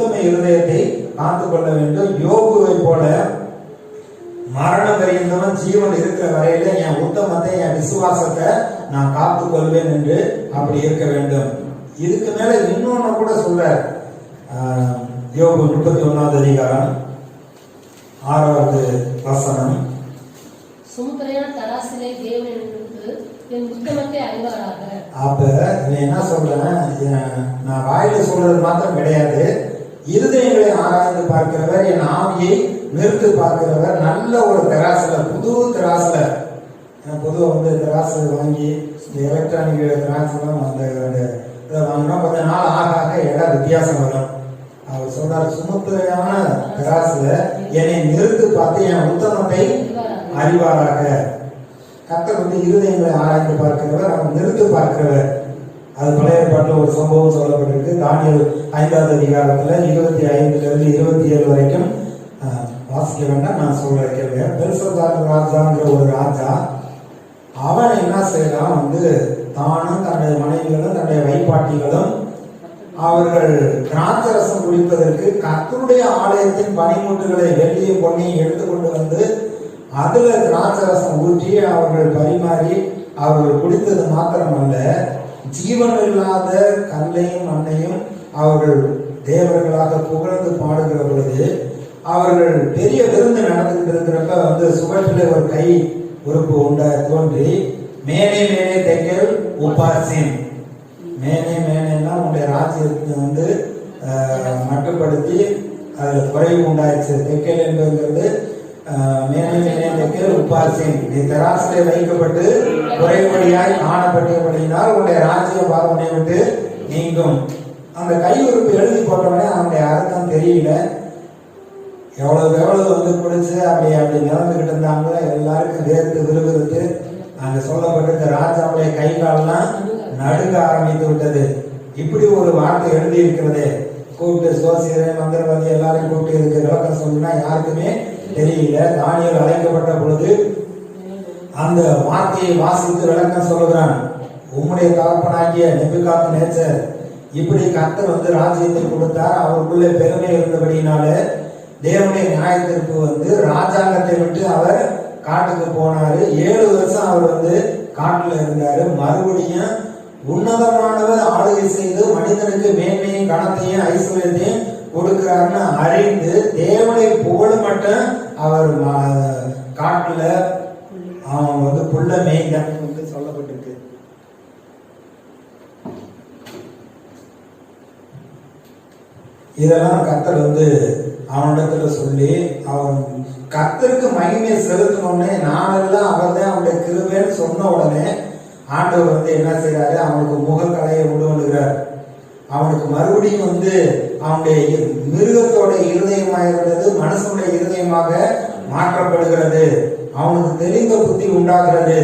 உத்தம இருதயத்தை காத்து கொள்ள வேண்டும். யோபுவை போல மரணம் வரைந்தவன் ஜீவன் இருக்கிற வரையில என் உத்தமத்தை, என் விசுவாசத்தை நான் காத்து கொள்வேன் என்று அப்படி இருக்க வேண்டும். இதுக்கு மேல இன்னொன்னு கூட சொல்ற, யோபு 31வது அதிகாரம் 6வது வசனம். அப்ப என்ன சொல்றேன், நான் வாயில சொல்றது மாத்திரம் கிடையாது, இருதயங்களை ஆராய்ந்து பார்க்கிறவர், என் ஆவியை நிறுத்து பார்க்கிறவர். நல்ல ஒரு தராசுல, புது தராசுல, பொதுவாக தராசு வாங்கி இந்த எலக்ட்ரானிக் தராசுலாம் அந்த வாங்கினா கொஞ்ச நாள் ஆக ஆக இடம் வித்தியாசம் வரும். அவர் சொல்றாரு, சுமத்துறையான தராசுல என்னை நிறுத்து பார்த்து என் உத்தமத்தை அறிவாராக. கர்த்தர் இருதயங்களை ஆராய்ந்து பார்க்கிறவர், அவர் நிறுத்து பார்க்கிறவர். அது பழைய ஏற்பாட்டில் ஒரு சம்பவம் சொல்லப்பட்டிருக்கு. தானியேல் 5வது அதிகாரத்துல 25 இருந்து 27 வரைக்கும் வாசிக்க வேண்டாம், நான் சொல்ல கேள்வியன். பெல்ஷாத்சார் ராஜாங்கிற ஒரு ராஜா, அவன் என்ன செய்யலாம், தானும் தன்னுடைய மனைவிகளும் தன்னுடைய வைப்பாட்டிகளும் அவர்கள் திராட்சரசம் குடிப்பதற்கு கர்த்தருடைய ஆலயத்தின் பனிமுட்டுகளை வெள்ளியும் பொன்னையும் எடுத்துக்கொண்டு வந்து அதுல திராட்சரசம் ஊற்றி அவர்கள் பரிமாறி அவர்கள் குடித்தது மாத்திரமல்ல, ஜீவன் இல்லாத கல்லையும் மண்ணையும் அவர்கள் தேவர்களாக புகழ்ந்து பாடுகிற பொழுது அவர்கள் பெரிய விருந்து நடந்துகிட்டு இருக்கிறப்ப சுவற்றில ஒரு கை உறுப்பு தோன்றி, மேனே மேனே தெக்கல் உபாசின், மேனே மேனேன்னா உன்னுடைய ராஜ்யத்தை மட்டுப்படுத்தி அதுல குறைவு உண்டாயிடுச்சு. தெக்கல் என்பதுங்கிறது மேனே மேனே தெக்கல் உபாசின், நீ தராசிலே வைக்கப்பட்டு குறைபடியாய் காணப்பட்டபடியினால் உன்னுடைய ராஜ்யம் உன்னை விட்டு நீங்கும். அந்த கை உறுப்பு எழுதி போட்டவனே அவனுடைய அர்த்தம் தெரியல. எவ்வளவு குடிச்சு அப்படி நிறந்துகிட்டு இருந்தாங்க. எல்லாருக்கும் வேர்த்து விறுவிறுத்து அங்க சொல்லப்பட்டு இந்த ராஜாவுடைய கை காலெல்லாம் நடுங்க ஆரம்பித்து விட்டது. இப்படி ஒரு வார்த்தை எழுதி இருக்கிறதே, கூப்பிட்டு சோசியரை மந்திரவாதி எல்லாரையும் கூப்பிட்டு இருக்கு விளக்கம் சொல்லுனா யாருக்குமே தெரியல. தானியேல் அழைக்கப்பட்ட பொழுது அந்த வார்த்தையை வாசித்து விளக்கம் சொல்லுகிறான். உம்முடைய தகப்பனாகிய நேபுகாத்நேச்சர் இப்படி கர்த்தர் ராஜ்யத்தை கொடுத்தார், அவருக்குள்ள பெருமை இருந்தபடினால தேவனுடைய நியாயத்திற்கு ராஜாங்கத்தை விட்டு அவர் காட்டுக்கு போனாரு. 7 வருஷம் அவர் காட்டுல இருந்தாரு. மறுபடியும் உன்னதமானவர் ஆளுகை செய்து மனிதனுக்கு மேன்மையும் கனத்தையும் ஐஸ்வர்யத்தையும் கொடுக்கிறாருன்னு அறிந்து தேவனை புகழ் மட்டும் அவர் காட்டுல அவன் புள்ள மேய்தான் சொல்லப்பட்டிருக்கு. இதெல்லாம் கர்த்தர் அவனிடத்துல சொல்லி அவன் கர்த்தருக்கு மகிமையை செலுத்தணும்னு நானெல்லாம் அவர் தான் அவனுடைய கிருபைன்னு சொன்ன உடனே ஆண்டவர் என்ன செய்யறாரு, அவனுக்கு முகக்கலையை கொண்டு வந்துகிறார். அவனுக்கு மறுபடியும் அவனுடைய மிருகத்தோட இருதயமாக இருந்தது மனுஷனுடைய இருதயமாக மாற்றப்படுகிறது. அவனுக்கு தெரிந்த புத்தி உண்டாகிறது.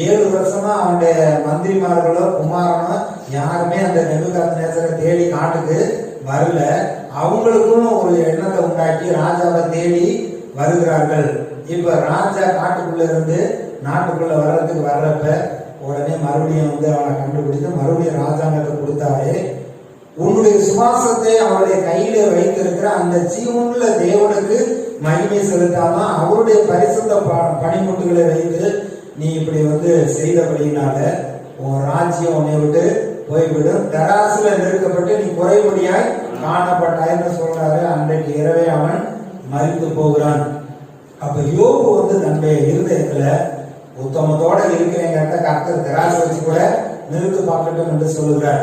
7 வருஷமா அவனுடைய மந்திரிமார்களோ குமாரனோ யாருமே அந்த நேபுகாத்நேச்சரை தேடி காட்டுக்கு வரல. அவங்களுக்கும் ஒரு எண்ணத்தை உண்டாக்கி ராஜாவை தேடி வருகிறார்கள். இப்ப ராஜா காட்டுக்குள்ள இருந்து நாட்டுக்குள்ள வர்றப்ப உடனே மறுபடியும் அவனை கண்டுபிடித்து மறுபடியும் ராஜாங்கத்தை கொடுத்தாரு. உன்னுடைய சுவாசத்தை அவருடைய கையில வைத்திருக்கிற அந்த ஜீவனுள்ள தேவனுக்கு மகிமை செலுத்தாம அவருடைய பரிசுத்த பனிமுட்டுகளை வைத்து நீ இப்படி செய்தபடினால உன் ராஜ்யம் உன்னை விட்டு போய்விடும். தராசுல நிறுக்கப்பட்டு நீ குறைபடியாய் காணப்பட்டாய்ன்னு சொல்றாரு. அன்றைக்கு இரவே அவன் மரித்து போகிறான். அப்ப யோபு தன்னுடைய இருதயத்துல உத்தமத்தோட இருக்கிறேங்கிறத கர்த்தர் தராசு வச்சு கூட நிறுத்து பார்க்கட்டும் என்று சொல்லுகிறார்.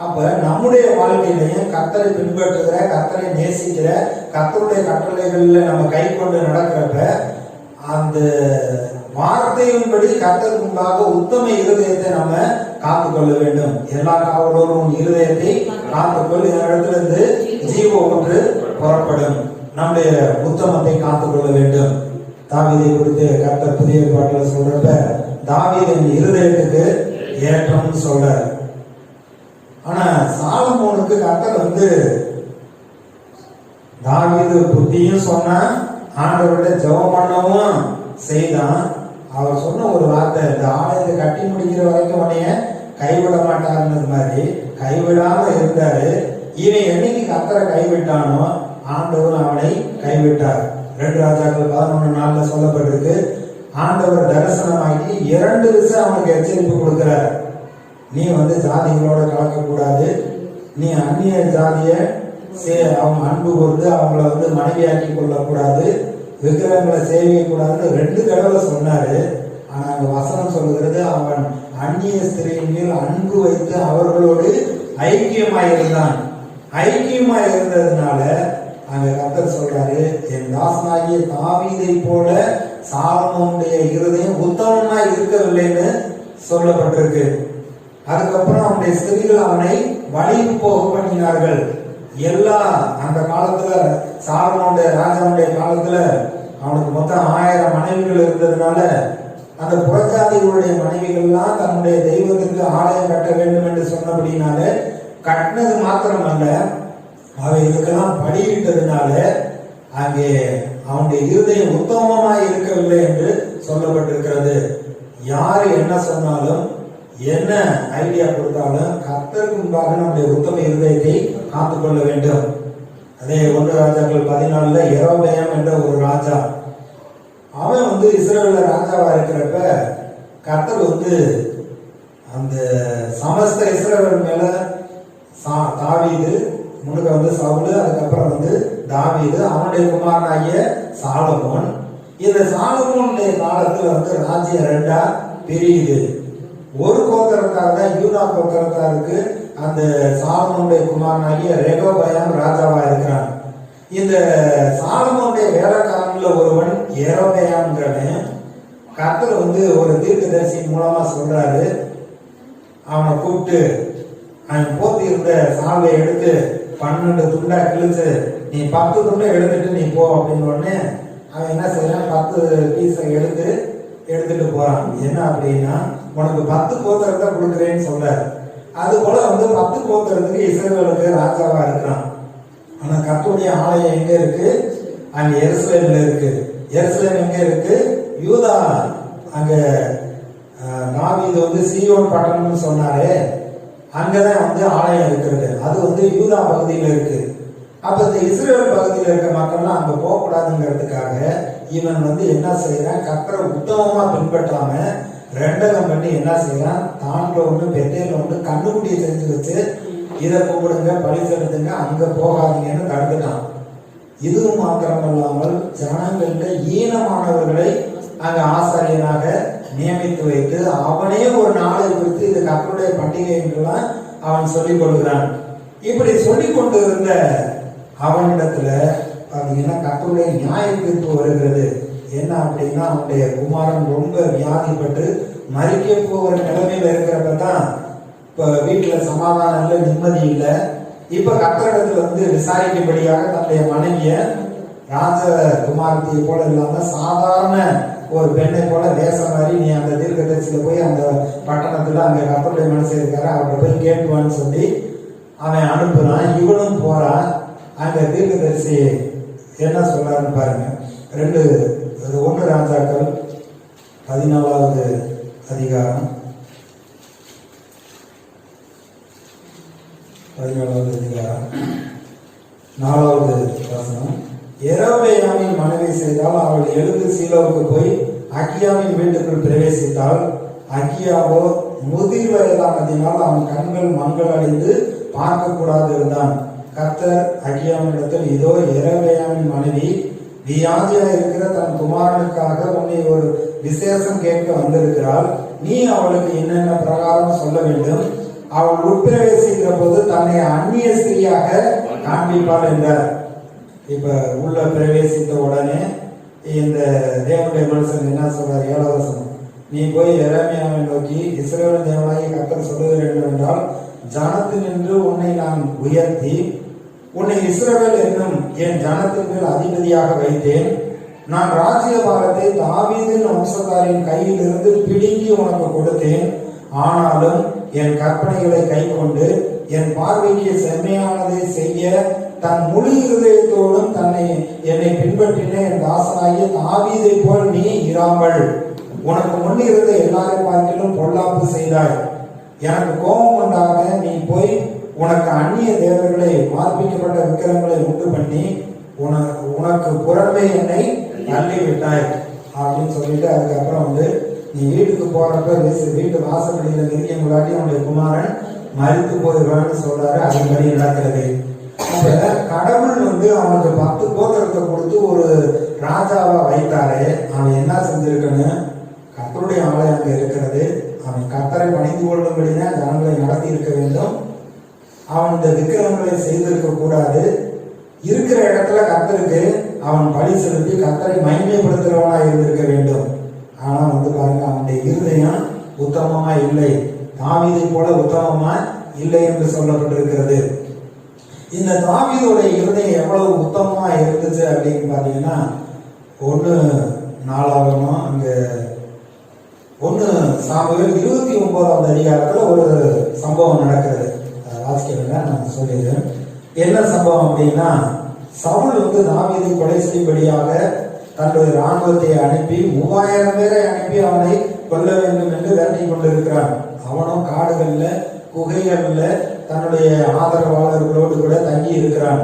அப்ப நம்முடைய வாழ்க்கையிலையும் கர்த்தரை பின்பற்றுகிற, கர்த்தரை நேசிக்கிற, கர்த்தருடைய கட்டளைகள்ல நம்ம கை கொண்டு நடக்கிறப்ப அந்த வார்த்தையின்படி கர்த்தருக்கு முன்பாக உத்தம இருதயத்தை நம்ம காத்துக்கொள்ள வேண்டும். எல்லா காவலோரும் இருதயத்தை காத்துக்கொள், இந்த இடத்துல இருந்து ஜீவ ஒன்று புறப்படும். நம்முடைய உத்தமத்தை காத்துக்கொள்ள வேண்டும். தாவீதை குறித்து கர்த்தர் புதிய பாட்டுல சொல்றப்ப தாவீதின் இருதயத்துக்கு ஏற்றம்னு சொல்றார். ஆனா சாலமோனுக்கு கர்த்தர் தாவீது புத்தியும் சொன்னா ஆண்டவருடைய ஜெபம் பண்ணவும் செய்தான். அவர் சொன்ன ஒரு வார்த்தை, இந்த ஆலயத்தை கட்டி முடிக்கிற வரைக்கும் உன்னைய கைவிட மாட்டாருன்னு மாதிரி கைவிடாம இருந்தாரு. இவன் என்னைக்கு கர்த்தரை கைவிட்டானோ ஆண்டவர் அவனை கைவிட்டார். 2 ராஜாக்கள் 11:4 சொல்லப்பட்டிருக்கு. ஆண்டவர் தரிசனமாகி 2 விஷயம் அவனுக்கு எச்சரிப்பு கொடுக்கிறார். நீ ஜாதிகளோட கலக்கக்கூடாது, நீ அந்நிய ஜாதிய அவங்க அன்பு கொண்டு அவங்கள மனைவியாக்கி கொள்ளக்கூடாது, விக்கிரகங்களை சேவிக்க கூடாதுன்னு 2 தடவை சொன்னாரு. ஆனா அங்க வசனம் சொல்லுகிறது, அவன் அந்நிய ஸ்திரீயின் மேல் அன்பு வைத்து அவர்களோடு ஐக்கியமாயிருந்தான். ஐக்கியமாயிருந்ததுனால அங்க கர்த்தர் சொல்றாரு, என் தாசனாகிய தாவீதை போல சாலமோனுடைய இருதயம் உத்தமமா இருக்கவில்லைன்னு சொல்லப்பட்டிருக்கு. அதுக்கப்புறம் அவனுடைய ஸ்திரீகள் அவனை வழிக்கு போக பண்ணினார்கள். எல்லா அந்த காலத்துல சாலமோனுடைய ராஜாவுடைய காலத்துல அவனுக்கு மொத்தம் 1000 மனைவிகள் இருந்ததுனால அந்த புறஜாதிகளுடைய மனைவிகள்லாம் தன்னுடைய தெய்வத்திற்கு ஆலயம் கட்ட வேண்டும் என்று சொன்னபடினால கட்டினது மாத்திரமல்ல, அவைகளுக்கெல்லாம் படியிட்டதுனால அங்கே அவனுடைய இருதயம் உத்தமமாய் இருக்கவில்லை என்று சொல்லப்பட்டிருக்கிறது. யாரு என்ன சொன்னாலும் என்ன ஐடியா கொடுத்தாலும் கர்த்தருக்கு முன்பாக நம்முடைய உத்தம இருதயத்தை காத்துக்கொள்ள வேண்டும். அதே 1 ராஜாக்கள் 14 யெரொபெயாம் என்ற ஒரு ராஜா, அவன் இஸ்ரவேல்ல ராஜாவா இருக்கிறப்ப கர்த்தர் அந்த சமஸ்த இஸ்ரவேல் மேல தாவீது, முன்னுக்கு சவுலு, அதுக்கப்புறம் தாவீது, அவனுடைய குமாரனாகிய சாலமோன். இந்த சாலமோனுடைய காலத்துல ராஜ்யம் 2ஆ பிரியுது. ஒரு கோத்திரத்தார் தான், யூதா கோத்திரத்தாருக்கு அந்த சாலமோனுடைய குமாரனாகிய ரெகொபெயாம் ராஜாவா இருக்கிறான். இந்த சாலமோனுடைய வேலைக்காரன்ல ஒருவன் யெரொபெயாம்ங்கிறவன் கர்த்தர் ஒரு தீர்க்கதரிசி மூலமா சொல்றாரு, அவனை கூப்பிட்டு அவன் போத்தி இருந்த சால்வை எடுத்து 12 துண்டா கிழிச்சு நீ 10 துண்டை எடுத்துட்டு நீ போ அப்படின்னு உடனே அவன் என்ன செய்யறான், 10 பீஸை எடுத்துட்டு போறான். என்ன அப்படின்னா, உனக்கு 10 கோத்திரத்தை கொடுக்குறேன்னு சொல்றாரு. அது போல 10 கோத்திரத்துக்கு இஸ்ரவேலுக்கு ராஜாவா இருக்கிறான். ஆனா கர்த்தருடைய ஆலயம் எங்க இருக்கு? அங்க எருசலேம்ல இருக்கு. எருசலேம் எங்க இருக்கு? யூதா. அங்க தாவீது சீயோன் பட்டணம்னு சொன்னாரே, அங்கதான் ஆலயம் இருக்கிறது. அது யூதா பகுதியில இருக்கு. அப்ப இந்த இஸ்ரேல் பகுதியில் இருக்க மக்கள்லாம் அங்க போக கூடாதுங்கிறதுக்காக இவன் என்ன செய்யறான், கர்த்தரை உத்தமமா பின்பற்றாம ரெண்டகம் பண்ணி என்ன செய்யறான், தான்ல ஒண்ணு பெத்தேல ஒண்ணு கண்ணுக்குட்டியை செஞ்சு வச்சு இதை கும்பிடுங்க, பழி செலுத்துங்க, அங்க போகாதீங்கன்னு தடுத்துட்டான். இதுவும் மாத்திரமல்லாமல் ஜனங்கள்ல ஈனமானவர்களை அங்க ஆசாரியனாக நியமித்து வைத்து அவனே ஒரு நாளை குறித்து இது கர்த்தருடைய பண்டிகை என்றுதான் அவன் சொல்லிக் கொள்கிறான். இப்படி சொல்லிக் கொண்டு இருந்த அவனிடத்துல பாத்தீங்கன்னா கர்த்தருடைய நியாய தீர்ப்பு வருகிறது. என்ன அப்படின்னா, அவனுடைய குமாரன் ரொம்ப வியாதிப்பட்டு மறிக்க போகிற நிலைமையில இருக்கிறப்பதான் இப்ப வீட்டுல சமாதானம் இல்லை, நிம்மதி இல்லை. இப்ப கர்த்தரிடத்துல விசாரிக்கும்படியாக தன்னுடைய மனைவிய ராஜகுமாரத்தியை போல இல்லாம சாதாரண ஒரு பெண்ணை போல வேஷம் மாதிரி நீ அந்த தீர்க்கதரிசியில போய் அந்த பட்டணத்துல அங்க கர்த்தருடைய மனுஷன் இருக்காரு, அவர்கிட்ட போய் கேட்டுவான்னு சொல்லி அவன் அனுப்புறான். இவனும் போறான். அங்க தீர்க்கதரிசி என்ன சொல்றாருன்னு பாருங்க. 1 ராஜாக்கள் 14வது அதிகாரம் 4வது வசனம். யெரொபெயாமின் மனைவி செய்தால் அவள் எழுந்து சீலோவுக்கு போய் அகியாவின் வீட்டுக்குள் பிரவேசித்தாள். அகியாவோ முதிர் வயதானதினால் அவன் கண்கள் மங்கள் அடைந்து பார்க்க கூடாது இருந்தான். கர்த்தர் அகியாவினிடத்தில், இதோ யெரொபெயாமின் மனைவி வியாதியா இருக்கிற தன் குமாரனுக்காக உன்னை ஒரு விசேஷம் கேட்க வந்திருக்கிறாள். நீ அவளுக்கு என்னென்ன பிரகாரம் சொல்ல வேண்டும். அவள் உட்பிரவேசிக்கிற போது தன்னை அந்நிய ஸ்திரியாக காண்பிப்பாள் என்றார். இப்ப உள்ள பிரவேசித்த உடனே இந்த தேவனுடைய மனுஷன் என்ன சொல்றார்? 7வது வசனம். நீ போய் எரேமியாவை நோக்கி, இஸ்ரவேல் தேவனாகிய கர்த்தர் சொல்லுகிறேன் என்றால், ஜனத்தினின்று உன்னை நான் உயர்த்தி உன்னை இஸ்ரவேல் என்னும் என் ஜனத்தின் மேல் அதிபதியாக வைத்தேன். நான் ராஜ்யபாரத்தை தாவீதின் வம்சத்தாரின் கையில் இருந்து பிடுங்கி உனக்கு கொடுத்தேன். ஆனாலும் என் கற்பனைகளை கை கொண்டு என் பார்வைக்கு செம்மையானதை செய்ய தன் முழு இருதயத்தோடும் என்னை பின்பற்றின என் தாசனாகிய தாவீதை போல் நீ இராமல் உனக்கு முன்னிருந்த எல்லாரை பார்க்கிலும் பொல்லாப்பு செய்தாய். எனக்கு கோபம் உண்டாக நீ போய் உனக்கு அந்நிய தேவர்களை வார்ப்பிக்கப்பட்ட விக்கிரங்களை உண்டு பண்ணி உனக்கு புறமே என்னை தள்ளி விட்டாய் அப்படின்னு சொல்லிட்டு அதுக்கப்புறம் வந்து நீ வீட்டுக்கு போறப்ப வீட்டு வாசப்படியில நெருங்கிய முன்னாடி உன்னுடைய குமாரன் மறித்து போயிடுவான்னு சொல்றாரு. அதன்படி நடக்கிறது. அப்ப கடவுள் வந்து அவனுக்கு 10 கோத்திரத்தை கொடுத்து ஒரு ராஜாவா வைத்தாரு. அவன் என்ன செஞ்சிருக்கணும்? கர்த்தருடைய ஆலயம் அங்க இருக்கிறது. அவன் கர்த்தரை பணிந்து கொள்ளும்படிதான் ஜனங்களை நடத்தி இருக்க வேண்டும். அவன் இந்த விக்கிரகங்களை செய்திருக்க கூடாது. இருக்கிற இடத்துல கர்த்தருக்கு அவன் பலி செலுத்தி கர்த்தரை மகிமைப்படுத்துறவனா இருந்திருக்க வேண்டும். ஆனா வந்து பாருங்க, அவனுடைய இருதயம் உத்தமமா இல்லை, தாவீதை போல உத்தமமா இல்லை என்று சொல்லப்பட்டிருக்கிறது. இந்த தாவீதுடைய இருதயம் எவ்வளவு உத்தமமா இருந்துச்சு அப்படின்னு பாத்தீங்கன்னா, 1 நாளாகமம் அங்க 1 சாமுவேல் 29வது அதிகாரத்துல ஒரு சம்பவம் நடக்கிறது. வாசிக்கிறேன், நான் சொல்லிடுறேன். என்ன சம்பவம் அப்படின்னா, சவுல் வந்து தாவீதை கொலை செய்யும்படியாக தன்னுடைய ராணுவத்தை அனுப்பி 3000 பேரை அனுப்பி அவனை கொல்ல வேண்டும் என்று விரட்டி கொண்டிருக்கிறான். அவனும் காடுகள்ல குகைகள்ல தன்னுடைய ஆதரவாளர்களோடு கூட தங்கி இருக்கிறான்.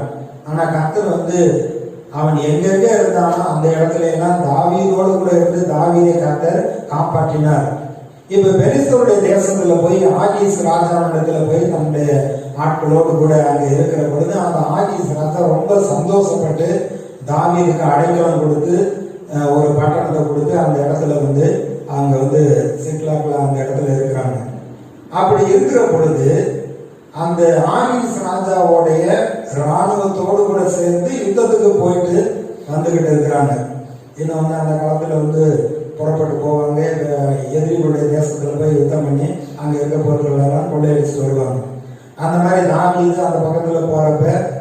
ஆனா கர்த்தர் வந்து அவன் எங்கெங்க இருந்தானோ அந்த இடத்துல எல்லாம் தாவீதோடு கூட இருந்து தாவீதை கர்த்தர் காப்பாற்றினார். இப்ப பெலிஸ்தருடைய தேசத்துல போய் ஆகீஸ் ராஜாவிடத்துல போய் தன்னுடைய ஆட்களோடு கூட அங்க இருக்கிற பொழுது அந்த ஆகீஸ் ராஜா ரொம்ப சந்தோஷப்பட்டு தாவீதுக்கு அடைக்கலம் கொடுத்து ஒரு பட்டணத்தை கொடுத்து அந்த இடத்துல வந்து அவங்க வந்து சிக்லாக்ல அந்த இடத்துல இருக்கிறாங்க. அப்படி இருக்கிற பொழுது அந்த ஆகீஸ் ராஜாவோடைய ராணுவத்தோடு கூட சேர்ந்து யுத்தத்துக்கு போயிட்டு வந்துகிட்டு இருக்கிறாங்க. இன்னும் வந்து அந்த காலத்துல வந்து புறப்பட்டு போவாங்க, எதிரிகளுடைய தேசத்துல போய் யுத்தம் பண்ணி அங்க இருக்க பொருட்களெல்லாம் கொள்ளையடிச்சுட்டு வருவாங்க. அந்த மாதிரி தாவீது அந்த பக்கத்துல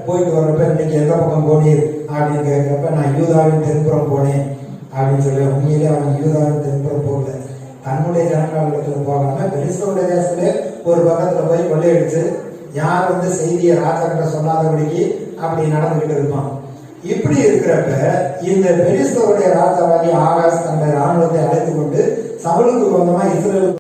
போயிட்டு வர்றப்ப இன்னைக்கு எந்த பக்கம் போனீர் அப்படின்னு கேட்கிறப்ப நான் யூதாவின் தென்புறம் போனேன் அப்படின்னு சொல்லி, உண்மையிலே அவன் யூதாவின் தென்புறம் போகல, தன்னுடைய ஜனநாயகத்துல போகாம பெலிஸ்தருடைய தேசத்துல ஒரு பக்கத்துல போய் கொள்ளையடிச்சு யார் வந்து செய்தியை ராஜா கிட்ட சொல்லாதபடிக்கு அப்படி நடந்துகிட்டு இருப்பான். இப்படி இருக்கிறப்ப இந்த பெலிஸ்தருடைய ராஜாவாகி ஆகாஷ் தன்னுடைய ராணுவத்தை அழைத்து கொண்டு சவுலுக்கு சொந்தமா இஸ்ரேல்